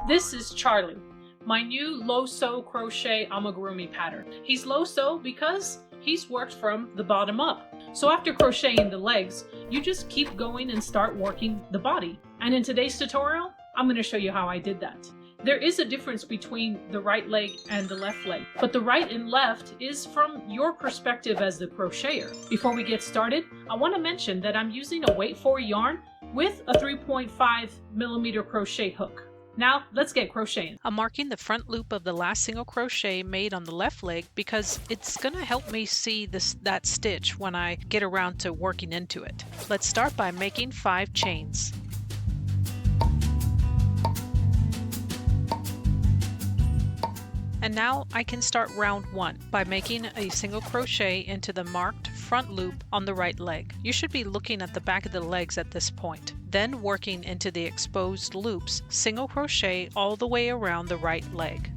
This is Charlie, my new low-sew crochet amigurumi pattern. He's low-sew because he's worked from the bottom up. So after crocheting the legs, you just keep going and start working the body. And in today's tutorial, I'm going to show you how I did that. There is a difference between the right leg and the left leg, but the right and left is from your perspective as the crocheter. Before we get started, I want to mention that I'm using a weight 4 yarn with a 3.5mm crochet hook. Now let's get crocheting. I'm marking the front loop of the last single crochet made on the left leg because it's going to help me see that stitch when I get around to working into it. Let's start by making 5 chains. And now I can start round 1 by making a single crochet into the marked front loop on the right leg. You should be looking at the back of the legs at this point. Then working into the exposed loops, single crochet all the way around the right leg.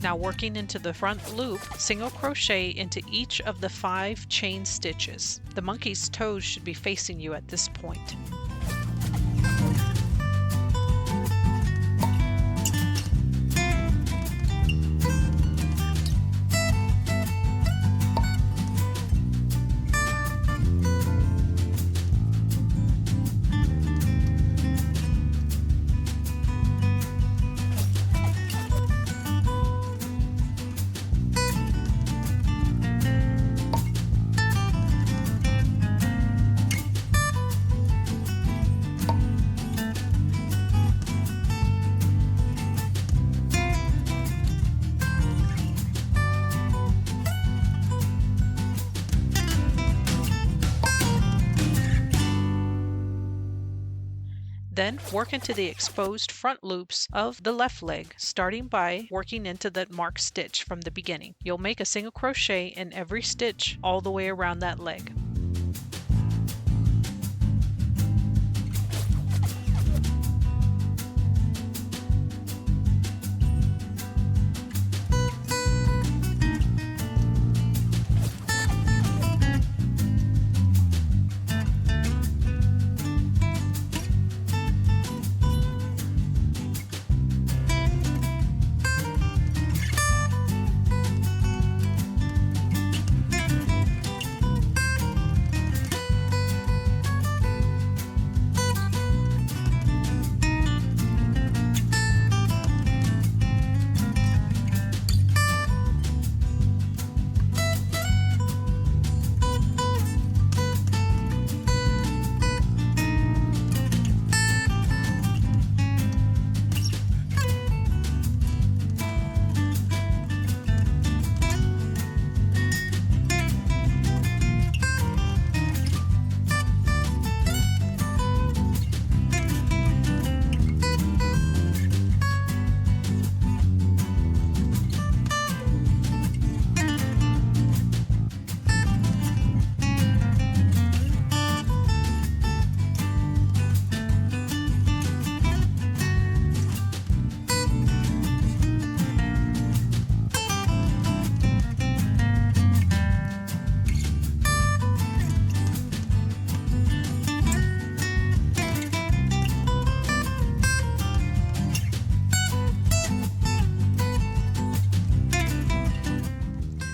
Now working into the front loop, single crochet into each of the 5 chain stitches. The monkey's toes should be facing you at this point. Then work into the exposed front loops of the left leg, starting by working into the marked stitch from the beginning. You'll make a single crochet in every stitch all the way around that leg.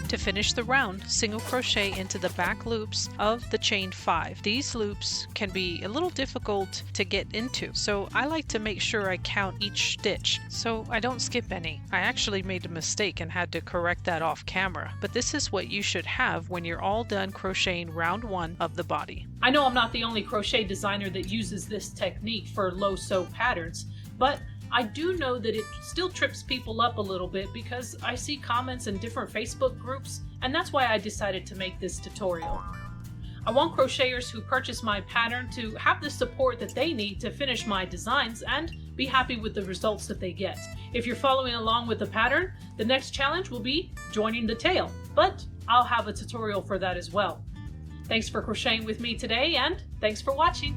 To finish the round, single crochet into the back loops of the chain 5. These loops can be a little difficult to get into, so I like to make sure I count each stitch so I don't skip any. I actually made a mistake and had to correct that off camera, but this is what you should have when you're all done crocheting round 1 of the body. I know I'm not the only crochet designer that uses this technique for low sew patterns, but I do know that it still trips people up a little bit because I see comments in different Facebook groups, and that's why I decided to make this tutorial. I want crocheters who purchase my pattern to have the support that they need to finish my designs and be happy with the results that they get. If you're following along with the pattern, the next challenge will be joining the tail, but I'll have a tutorial for that as well. Thanks for crocheting with me today, and thanks for watching.